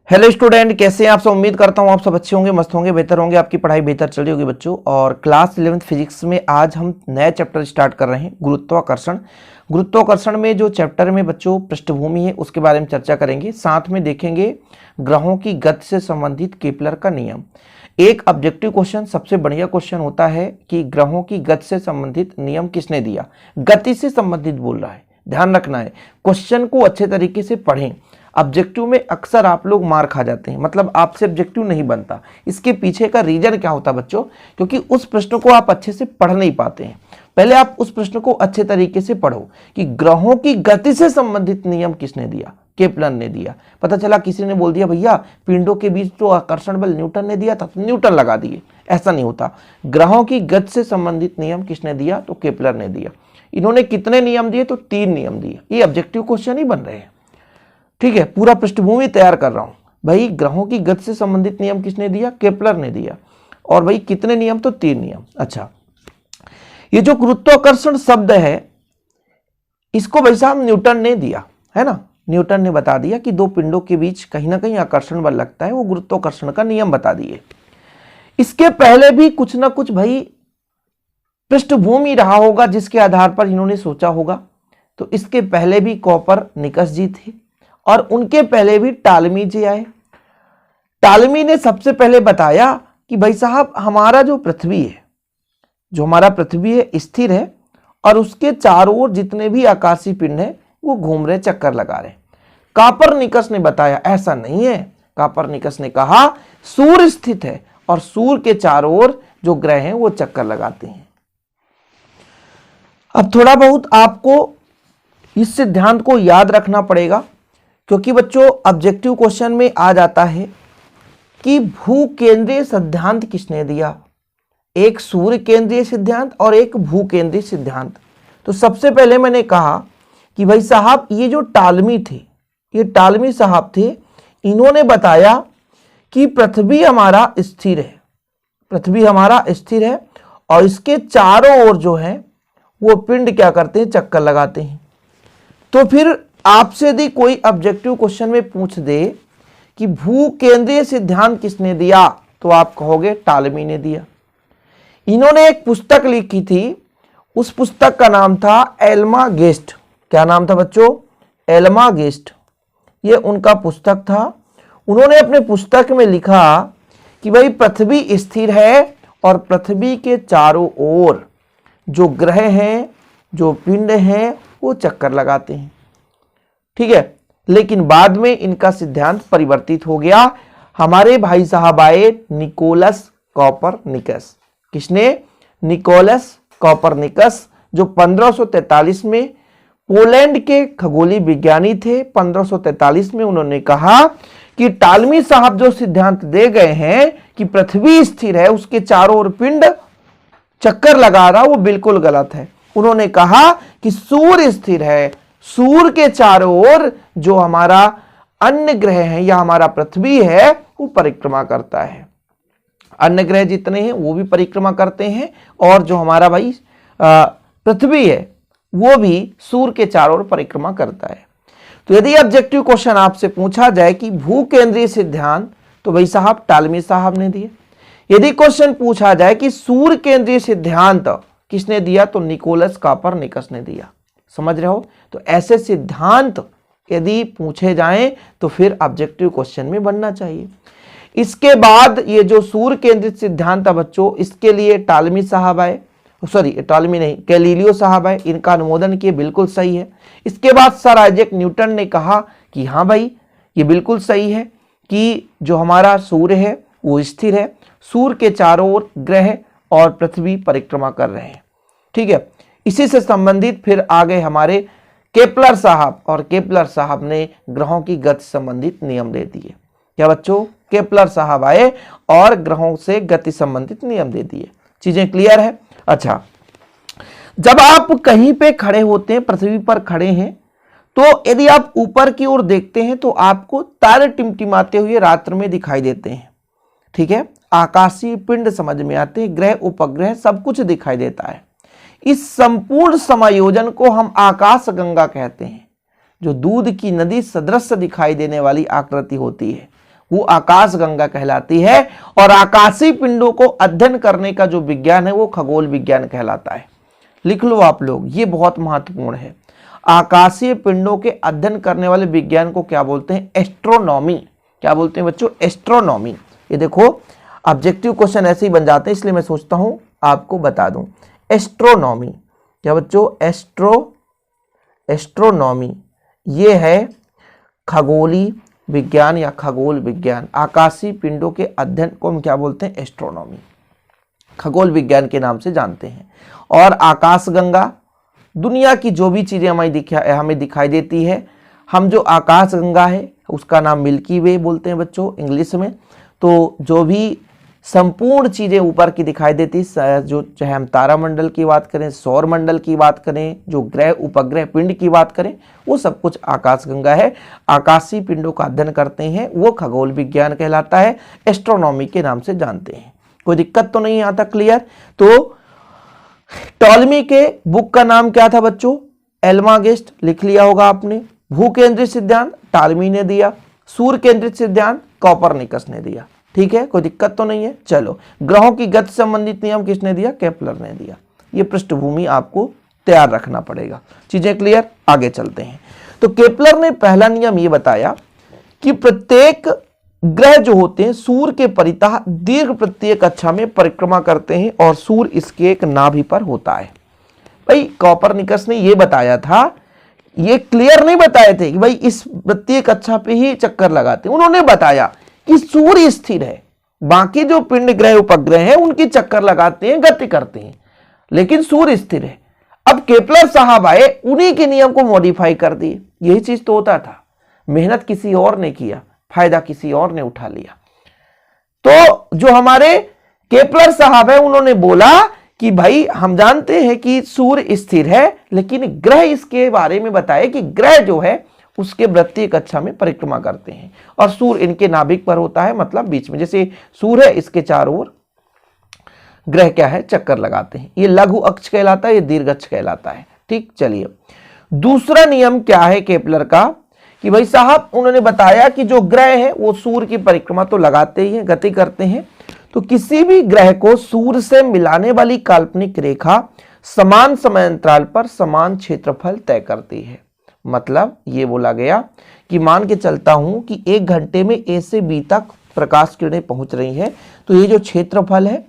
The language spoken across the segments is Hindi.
हेलो स्टूडेंट, कैसे हैं आप सब। उम्मीद करता हूं आप सब अच्छे होंगे, मस्त होंगे, बेहतर होंगे, आपकी पढ़ाई बेहतर चल रही होगी बच्चों। और क्लास 11th फिजिक्स में आज हम नया चैप्टर स्टार्ट कर रहे हैं, गुरुत्वाकर्षण। गुरुत्वाकर्षण में जो चैप्टर में बच्चों पृष्ठभूमि है उसके बारे में चर्चा करेंगे, साथ में देखेंगे ग्रहों की गति से संबंधित केपलर का नियम। एक ऑब्जेक्टिव क्वेश्चन, सबसे बढ़िया क्वेश्चन होता है कि ग्रहों की गति से संबंधित नियम किसने दिया। गति से संबंधित बोल रहा है, ध्यान रखना है, क्वेश्चन को अच्छे तरीके से पढ़ें। ऑब्जेक्टिव में अक्सर आप लोग मार खा जाते हैं, मतलब आपसे ऑब्जेक्टिव नहीं बनता। इसके पीछे का रीजन क्या होता है बच्चों, क्योंकि उस प्रश्न को आप अच्छे से पढ़ नहीं पाते हैं। पहले आप उस प्रश्न को अच्छे तरीके से पढ़ो कि ग्रहों की गति से संबंधित नियम किसने दिया, केपलर ने दिया। पता चला किसी ने बोल दिया भैया पिंडों के बीच तो आकर्षण बल न्यूटन ने दिया था, तो न्यूटन लगा दिए, ऐसा नहीं होता। ग्रहों की गति से संबंधित नियम किसने दिया, तो केपलर ने दिया। इन्होंने कितने नियम दिए, तो 3 नियम दिए। ये ऑब्जेक्टिव क्वेश्चन ही बन रहे हैं, ठीक है। पूरा पृष्ठभूमि तैयार कर रहा हूं भाई। ग्रहों की गति से संबंधित नियम किसने दिया, केपलर ने दिया। और भाई कितने नियम, तो 3 नियम। अच्छा, ये जो गुरुत्वाकर्षण शब्द है इसको भाई साहब न्यूटन ने दिया है ना। न्यूटन ने बता दिया कि 2 पिंडों के बीच कहीं ना कहीं आकर्षण बल लगता है, वो गुरुत्वाकर्षण का नियम बता दिए। इसके पहले भी कुछ ना कुछ भाई पृष्ठभूमि रहा होगा जिसके आधार पर इन्होंने सोचा होगा। तो इसके पहले भी कोपरनिकस जी थे और उनके पहले भी टालमी जी आए। टालमी ने सबसे पहले बताया कि भाई साहब हमारा जो पृथ्वी है, स्थिर है और उसके चारों ओर जितने भी आकाशीय पिंड है वो घूम रहे, चक्कर लगा रहे। कोपरनिकस ने बताया ऐसा नहीं है। कोपरनिकस ने कहा सूर्य स्थित है और सूर्य के चारों ओर जो ग्रह हैं वो चक्कर लगाते हैं। अब थोड़ा बहुत आपको इस सिद्धांत को याद रखना पड़ेगा, क्योंकि बच्चों ऑब्जेक्टिव क्वेश्चन में आ जाता है कि भूकेंद्रीय सिद्धांत किसने दिया। एक सूर्य केंद्रीय सिद्धांत और एक भूकेंद्रीय सिद्धांत। तो सबसे पहले मैंने कहा कि भाई साहब ये जो टालमी थे, ये टालमी साहब थे, इन्होंने बताया कि पृथ्वी हमारा स्थिर है, पृथ्वी हमारा स्थिर है और इसके चारों ओर जो है वो पिंड क्या करते हैं, चक्कर लगाते हैं। तो फिर आपसे यदि कोई ऑब्जेक्टिव क्वेश्चन में पूछ दे कि भूकेंद्रीय सिद्धांत किसने दिया, तो आप कहोगे टालमी ने दिया। इन्होंने एक पुस्तक लिखी थी, उस पुस्तक का नाम था एल्मागेस्ट। क्या नाम था बच्चों, एल्मागेस्ट। ये उनका पुस्तक था। उन्होंने अपने पुस्तक में लिखा कि भाई पृथ्वी स्थिर है और पृथ्वी के चारों ओर जो ग्रह हैं, जो पिंड हैं, वो चक्कर लगाते हैं, ठीक है। लेकिन बाद में इनका सिद्धांत परिवर्तित हो गया। हमारे भाई साहब आए निकोलस कोपरनिकस। किसने, निकोलस कोपरनिकस, जो 1543 में पोलैंड के खगोलीय विज्ञानी थे। 1543 में उन्होंने कहा कि टालमी साहब जो सिद्धांत दे गए हैं कि पृथ्वी स्थिर है, उसके चारों ओर पिंड चक्कर लगा रहा, वो बिल्कुल गलत है। उन्होंने कहा कि सूर्य स्थिर है, सूर्य के चारों ओर जो हमारा अन्य ग्रह है या हमारा पृथ्वी है वो परिक्रमा करता है। अन्य ग्रह जितने हैं वो भी परिक्रमा करते हैं और जो हमारा भाई पृथ्वी है वो भी सूर्य के चारों ओर परिक्रमा करता है। तो यदि ऑब्जेक्टिव क्वेश्चन आपसे पूछा जाए कि भूकेंद्रीय सिद्धांत, तो भाई साहब टालमी साहब ने दिए। यदि क्वेश्चन पूछा जाए कि सूर्य केंद्रीय सिद्धांत किसने दिया, तो निकोलस कोपरनिकस ने दिया। समझ रहे हो। तो ऐसे सिद्धांत यदि पूछे जाएं तो फिर ऑब्जेक्टिव क्वेश्चन में बनना चाहिए। इसके बाद ये जो सूर्य केंद्रित सिद्धांत था बच्चों, इसके लिए टालमी साहब आए, सॉरी टालमी नहीं, गैलीलियो साहब आए, इनका अनुमोदन किए, बिल्कुल सही है। इसके बाद सर आइजैक न्यूटन ने कहा कि हाँ भाई ये बिल्कुल सही है कि जो हमारा सूर्य है वो स्थिर है, सूर्य के चारों ओर ग्रह और पृथ्वी परिक्रमा कर रहे हैं, ठीक है। इसी से संबंधित फिर आगे हमारे केपलर साहब, और केपलर साहब ने ग्रहों की गति संबंधित नियम दे दिए। क्या बच्चों, केपलर साहब आए और ग्रहों से गति संबंधित नियम दे दिए। चीजें क्लियर है। अच्छा, जब आप कहीं पे खड़े होते हैं, पृथ्वी पर खड़े हैं, तो यदि आप ऊपर की ओर देखते हैं तो आपको तारे टिमटिमाते हुए रात्र में दिखाई देते हैं, ठीक है। आकाशीय पिंड समझ में आते हैं, ग्रह उपग्रह सब कुछ दिखाई देता है। इस संपूर्ण समायोजन को हम आकाश गंगा कहते हैं। जो दूध की नदी सदृश दिखाई देने वाली आकृति होती है वो आकाश गंगा कहलाती है। और आकाशीय पिंडों को अध्ययन करने का जो विज्ञान है वो खगोल विज्ञान कहलाता है। लिख लो आप लोग, ये बहुत महत्वपूर्ण है। आकाशीय पिंडों के अध्ययन करने वाले विज्ञान को क्या बोलते हैं? एस्ट्रोनॉमी। क्या बोलते हैं बच्चों? एस्ट्रोनॉमी। ये देखो ऑब्जेक्टिव क्वेश्चन ऐसे ही बन जाते हैं, इसलिए मैं सोचता हूं आपको बता दूं। एस्ट्रोनॉमी क्या बच्चों? एस्ट्रोनॉमी ये है खगोलीय विज्ञान या खगोल विज्ञान। आकाशीय पिंडों के अध्ययन को हम क्या बोलते हैं? एस्ट्रोनॉमी, खगोल विज्ञान के नाम से जानते हैं। और आकाशगंगा, दुनिया की जो भी चीजें हमें दिखाई देती है, हम जो आकाशगंगा है उसका नाम मिल्की वे बोलते हैं बच्चों इंग्लिश में। तो जो भी संपूर्ण चीजें ऊपर की दिखाई देती है, जो चाहे हम तारामंडल की बात करें, सौर मंडल की बात करें, जो ग्रह उपग्रह पिंड की बात करें, वो सब कुछ आकाशगंगा है। आकाशीय पिंडों का अध्ययन करते हैं वो खगोल विज्ञान कहलाता है, एस्ट्रोनॉमी के नाम से जानते हैं। कोई दिक्कत तो नहीं आता? क्लियर? तो टॉलमी के बुक का नाम क्या था बच्चों? एल्मागेस्ट, लिख लिया होगा आपने। भू केंद्रित सिद्धांत टॉलमी ने दिया, सूर्य केंद्रित सिद्धांत कोपरनिकस ने दिया। ठीक है, कोई दिक्कत तो नहीं है? चलो, ग्रहों की गति संबंधित नियम किसने दिया? केपलर ने दिया। ये पृष्ठभूमि आपको तैयार रखना पड़ेगा। चीजें क्लियर? आगे चलते हैं। तो केपलर ने पहला नियम ये बताया कि प्रत्येक ग्रह जो होते हैं सूर्य के परितः दीर्घ प्रत्येक कक्षा में परिक्रमा करते हैं और सूर्य इसके एक नाभि पर होता है। भाई कोपरनिकस ने ये बताया था, ये क्लियर नहीं बताए थे कि भाई इस प्रत्येक कक्षा पे ही चक्कर लगाते हैं। उन्होंने बताया कि सूर्य स्थिर है, बाकी जो पिंड ग्रह उपग्रह हैं उनकी चक्कर लगाते हैं, गति करते हैं, लेकिन सूर्य स्थिर है। अब केपलर साहब आए, उन्हीं के नियम को मॉडिफाई कर दिए। यही चीज तो होता था, मेहनत किसी और ने किया, फायदा किसी और ने उठा लिया। तो जो हमारे केपलर साहब है उन्होंने बोला कि भाई हम जानते हैं कि सूर्य स्थिर है, लेकिन ग्रह इसके बारे में बताए कि ग्रह जो है उसके वृत्तीय कक्षा में परिक्रमा करते हैं और सूर्य इनके नाभिक पर होता है, मतलब बीच में। जैसे सूर्य है, इसके चारों ओर ग्रह क्या है? चक्कर लगाते हैं। ये लघु अक्ष कहलाता है, ये दीर्घ अक्ष कहलाता है। ठीक, चलिए दूसरा नियम क्या है केपलर का कि भाई साहब उन्होंने बताया कि जो ग्रह है वो सूर्य की परिक्रमा तो लगाते ही हैं, गति करते हैं। तो किसी भी ग्रह को सूर्य से मिलाने वाली काल्पनिक रेखा समान समयांतराल पर समान क्षेत्रफल तय करती है। मतलब ये बोला गया कि मान के चलता हूं कि 1 घंटे में ए से बी तक प्रकाश किरणें पहुंच रही हैं, तो ये जो क्षेत्रफल है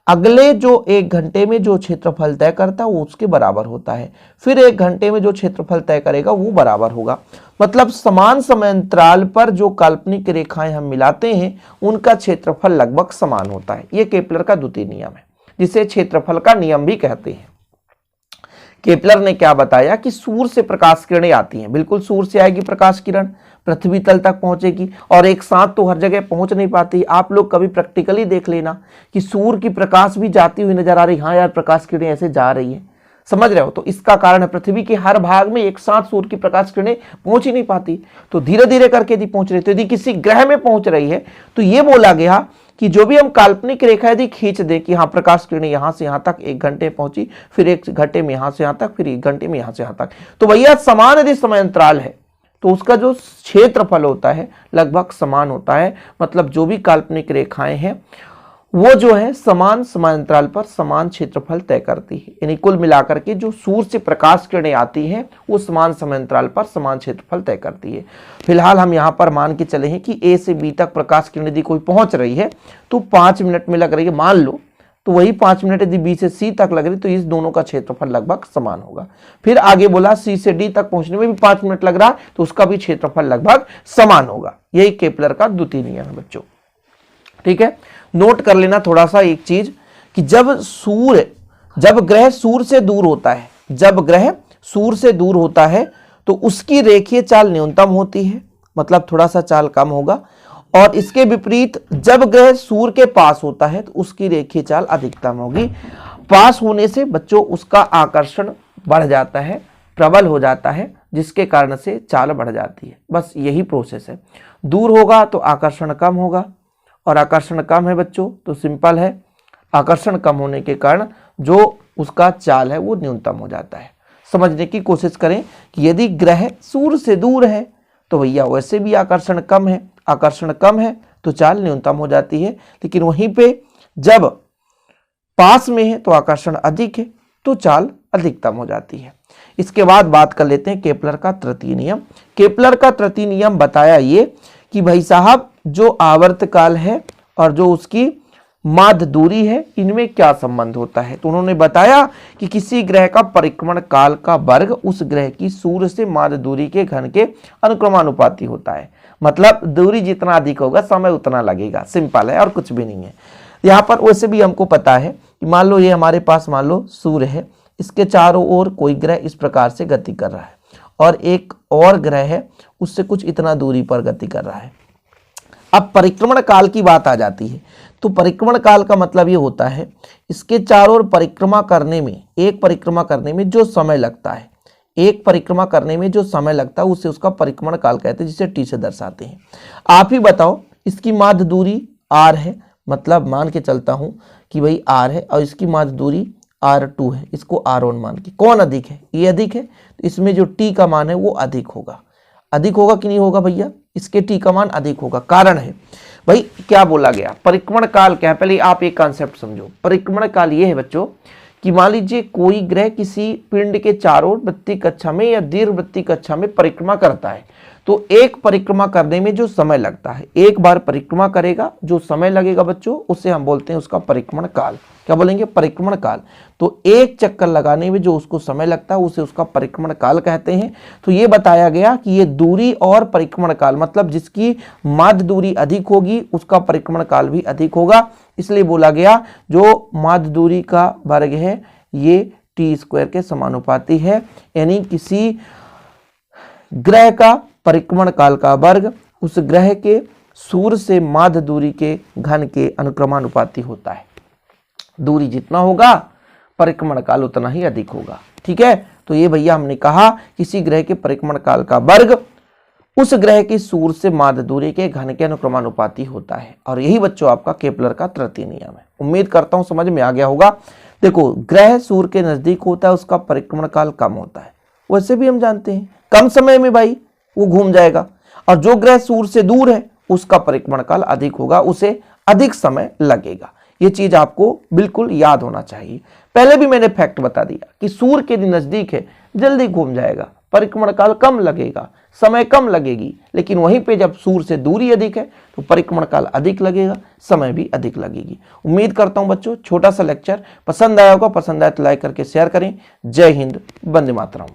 अगले जो 1 घंटे में जो क्षेत्रफल तय करता है वो उसके बराबर होता है, फिर 1 घंटे में जो क्षेत्रफल तय करेगा वो बराबर होगा। मतलब समान समयांतराल पर जो काल्पनिक रेखाएं हम मिलाते हैं उनका क्षेत्रफल लगभग समान होता है। ये केपलर का द्वितीय नियम है, जिसे क्षेत्रफल का नियम भी कहते हैं। केपलर ने क्या बताया कि सूर्य से प्रकाश किरणें आती हैं, बिल्कुल सूर्य से आएगी प्रकाश किरण, पृथ्वी तल तक पहुंचेगी और एक साथ तो हर जगह पहुंच नहीं पाती। आप लोग कभी प्रैक्टिकली देख लेना कि सूर्य की प्रकाश भी जाती हुई नजर आ रही, हाँ यार प्रकाश किरणें ऐसे जा रही है, समझ रहे हो? तो इसका कारण है पृथ्वी के हर भाग में एक साथ सूर्य की प्रकाश किरणें पहुंच ही नहीं पाती, तो धीरे धीरे करके यदि पहुंच रही, तो यदि किसी ग्रह में पहुंच रही है तो ये बोला गया कि जो भी हम काल्पनिक रेखा यदि खींच दें कि हाँ प्रकाश किरणें यहां से यहां तक 1 घंटे पहुंची, फिर 1 घंटे में यहां से यहां तक, फिर 1 घंटे में यहां से यहां तक, तो भैया समान यदि समयांतराल है तो उसका जो क्षेत्रफल होता है लगभग समान होता है। मतलब जो भी काल्पनिक रेखाएं हैं वो जो है समान समांतराल पर समान क्षेत्रफल तय करती है। यानी कुल मिलाकर के जो सूर्य से प्रकाश किरणें आती हैं वो समान समांतराल पर समान क्षेत्रफल तय करती है। फिलहाल हम यहाँ पर मान के चले हैं कि ए से बी तक प्रकाश किरण यदि कोई पहुंच रही है तो 5 मिनट में लग रही है, मान लो, तो वही 5 मिनट यदि बी से सी तक लग रही तो इस दोनों का क्षेत्रफल लगभग समान होगा। फिर आगे बोला सी से डी तक पहुंचने में भी 5 मिनट लग रहा तो उसका भी क्षेत्रफल लगभग समान होगा। यही केपलर का द्वितीय नियम है बच्चों। ठीक है, नोट कर लेना थोड़ा सा एक चीज कि जब ग्रह सूर्य से दूर होता है, जब ग्रह सूर्य से दूर होता है तो उसकी रेखीय चाल न्यूनतम होती है, मतलब थोड़ा सा चाल कम होगा। और इसके विपरीत जब ग्रह सूर्य के पास होता है तो उसकी रेखीय चाल अधिकतम होगी। पास होने से बच्चों उसका आकर्षण बढ़ जाता है, प्रबल हो जाता है, जिसके कारण से चाल बढ़ जाती है। बस यही प्रोसेस है। दूर होगा तो आकर्षण कम होगा, और आकर्षण कम है बच्चों तो सिंपल है, आकर्षण कम होने के कारण जो उसका चाल है वो न्यूनतम हो जाता है। समझने की कोशिश करें कि यदि ग्रह सूर्य से दूर है तो भैया वैसे भी आकर्षण कम है, आकर्षण कम है तो चाल न्यूनतम हो जाती है, लेकिन वहीं पे जब पास में है तो आकर्षण अधिक है तो चाल अधिकतम हो जाती है। इसके बाद बात कर लेते हैं केपलर का तृतीय नियम। केपलर का तृतीय नियम बताया ये कि भाई साहब जो आवर्तकाल है और जो उसकी माध्य दूरी है इनमें क्या संबंध होता है। तो उन्होंने बताया कि किसी ग्रह का परिक्रमण काल का वर्ग उस ग्रह की सूर्य से माध्य दूरी के घन के अनुक्रमानुपाती होता है। मतलब दूरी जितना अधिक होगा समय उतना लगेगा, सिंपल है और कुछ भी नहीं है। यहाँ पर वैसे भी हमको पता है कि मान लो ये हमारे पास मान लो सूर्य है, इसके चारों ओर कोई ग्रह इस प्रकार से गति कर रहा है और एक और ग्रह है उससे कुछ इतना दूरी पर गति कर रहा है। अब परिक्रमण काल की बात आ जाती है, तो परिक्रमण काल का मतलब ये होता है इसके चारों ओर परिक्रमा करने में, एक परिक्रमा करने में जो समय लगता है, एक परिक्रमा करने में जो समय लगता है उसे उसका परिक्रमण काल कहते हैं, जिसे टी से दर्शाते हैं। आप ही बताओ, इसकी माध्य दूरी r है, मतलब मान के चलता हूं कि भाई r है और इसकी माध्य दूरी r2 है, इसको r1 मान के, कौन अधिक है? ये अधिक है, तो इसमें जो t का मान है वो अधिक होगा। अधिक होगा कि नहीं होगा भैया? इसके t का मान अधिक होगा। कारण है भाई क्या बोला गया, परिक्रमण काल क्या है, पहले आप एक कॉन्सेप्ट समझो। परिक्रमण काल ये है बच्चों कि मान लीजिए कोई ग्रह किसी पिंड के चारों ओर वृत्तीय कक्षा में या दीर्घवृत्तीय कक्षा में परिक्रमा करता है, तो एक परिक्रमा करने में जो समय लगता है, एक बार परिक्रमा करेगा जो समय लगेगा बच्चों, उसे हम बोलते हैं उसका परिक्रमण काल। क्या बोलेंगे? परिक्रमण काल। तो एक चक्कर लगाने में जो उसको समय लगता है उसे उसका परिक्रमण काल कहते हैं। तो ये बताया गया कि ये दूरी और परिक्रमण काल, मतलब जिसकी माध्य दूरी अधिक होगी उसका परिक्रमण काल भी अधिक होगा। इसलिए बोला गया जो माध्य दूरी का वर्ग है ये t² के समानुपाती है, यानी किसी ग्रह का परिक्रमण काल का वर्ग उस ग्रह के सूर्य से माध्य दूरी के घन के अनुक्रमानुपाती होता है। दूरी जितना होगा परिक्रमण काल उतना ही अधिक होगा। ठीक है, तो ये भैया हमने कहा किसी ग्रह के परिक्रमण काल का वर्ग उस ग्रह की सूर्य से माध्य दूरी के घन के अनुक्रमानुपाती होता है। और यही बच्चों आपका केपलर का तृतीय नियम है। उम्मीद करता हूं समझ में आ गया होगा। देखो, ग्रह सूर्य के नजदीक होता है उसका परिक्रमण काल कम होता है, वैसे भी हम जानते हैं कम समय में भाई वो घूम जाएगा, और जो ग्रह सूर्य से दूर है उसका परिक्रमण काल अधिक होगा, उसे अधिक समय लगेगा। ये चीज आपको बिल्कुल याद होना चाहिए। पहले भी मैंने फैक्ट बता दिया कि सूर्य के नजदीक है जल्दी घूम जाएगा, परिक्रमण काल कम लगेगा, समय कम लगेगी, लेकिन वहीं पे जब सूर्य से दूरी अधिक है तो परिक्रमण काल अधिक लगेगा, समय भी अधिक लगेगी। उम्मीद करता हूं बच्चों छोटा सा लेक्चर पसंद आया होगा। पसंद आया तो लाइक करके शेयर करें। जय हिंद, वंदे मातरम।